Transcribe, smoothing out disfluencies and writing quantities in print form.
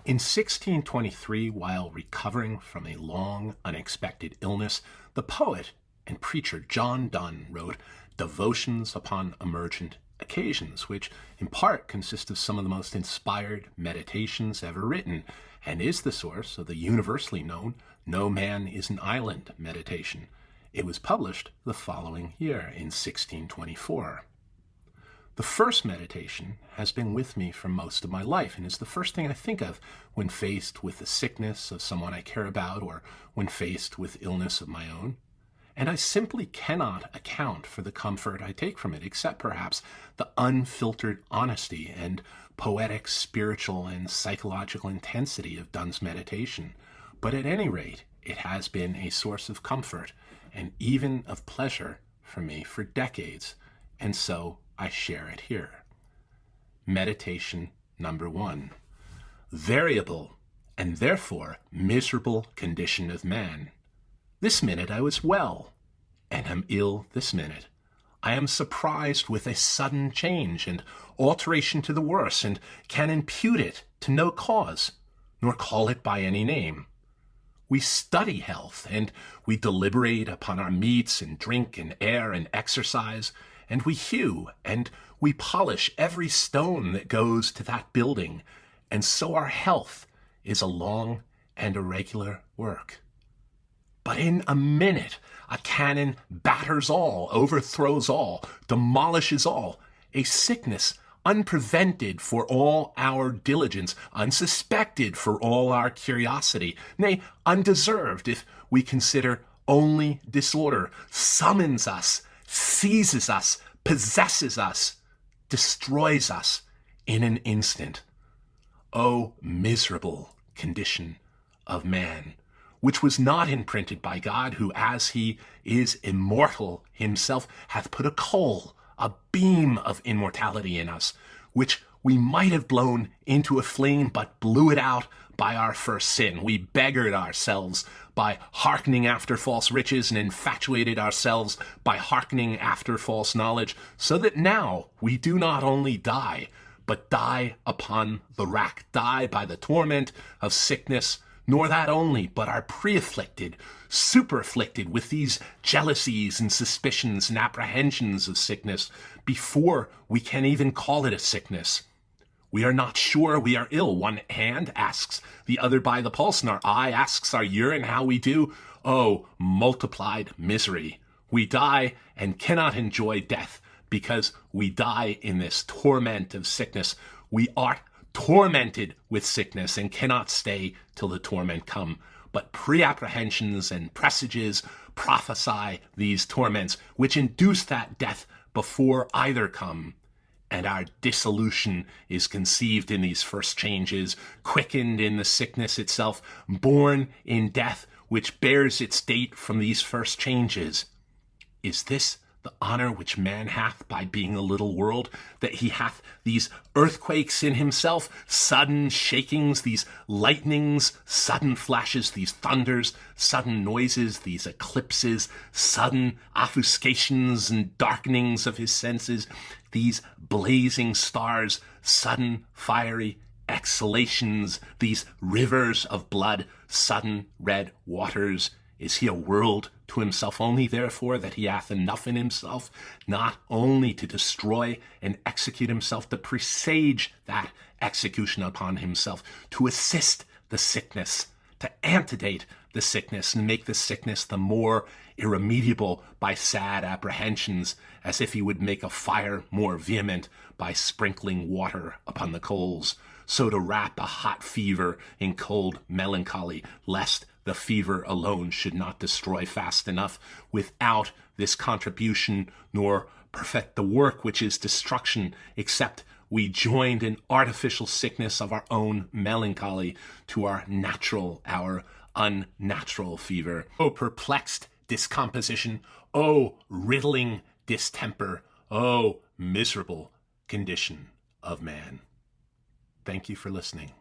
In 1623, while recovering from a long, unexpected illness, the poet and preacher John Donne wrote Devotions upon Emergent Occasions, which in part consist of some of the most inspired meditations ever written, and is the source of the universally known No Man is an Island meditation. It was published the following year in 1624. The first meditation has been with me for most of my life and is the first thing I think of when faced with the sickness of someone I care about or when faced with illness of my own. And I simply cannot account for the comfort I take from it, except perhaps the unfiltered honesty and poetic, spiritual, and psychological intensity of Donne's meditation. But at any rate, it has been a source of comfort and even of pleasure for me for decades, and so I share it here. Meditation number 1. Variable and therefore miserable condition of man. This minute I was well, and am ill this minute. I am surprised with a sudden change and alteration to the worse, and can impute it to no cause, nor call it by any name. We study health, and we deliberate upon our meats and drink and air and exercise, and we hew and we polish every stone that goes to that building, and so our health is a long and irregular work. But in a minute, a cannon batters all, overthrows all, demolishes all, a sickness unprevented for all our diligence, unsuspected for all our curiosity, nay, undeserved if we consider only disorder, summons us, seizes us, possesses us, destroys us in an instant. O miserable condition of man, which was not imprinted by God, who, as he is immortal himself, hath put a coal, a beam of immortality in us, which we might have blown into a flame, but blew it out by our first sin. We beggared ourselves by hearkening after false riches, and infatuated ourselves by hearkening after false knowledge, so that now we do not only die, but die upon the rack, die by the torment of sickness, nor that only, but are pre-afflicted, super-afflicted with these jealousies and suspicions and apprehensions of sickness before we can even call it a sickness. We are not sure we are ill. One hand asks the other by the pulse, and our eye asks our urine how we do. Oh, multiplied misery. We die and cannot enjoy death because we die in this torment of sickness. We are tormented with sickness and cannot stay till the torment come. But pre-apprehensions and presages prophesy these torments, which induce that death before either come. And our dissolution is conceived in these first changes, quickened in the sickness itself, born in death, which bears its date from these first changes. Is this the honor which man hath by being a little world, that he hath these earthquakes in himself, sudden shakings, these lightnings, sudden flashes, these thunders, sudden noises, these eclipses, sudden offuscations and darkenings of his senses, these blazing stars, sudden fiery exhalations, these rivers of blood, sudden red waters? Is he a world to himself only, therefore, that he hath enough in himself, not only to destroy and execute himself, to presage that execution upon himself, to assist the sickness, to antedate the sickness, and make the sickness the more irremediable by sad apprehensions, as if he would make a fire more vehement by sprinkling water upon the coals, so to wrap a hot fever in cold melancholy, lest the fever alone should not destroy fast enough without this contribution, nor perfect the work which is destruction, except we joined in artificial sickness of our own melancholy to our natural, our unnatural fever. O perplexed discomposition, O riddling distemper, O miserable condition of man. Thank you for listening.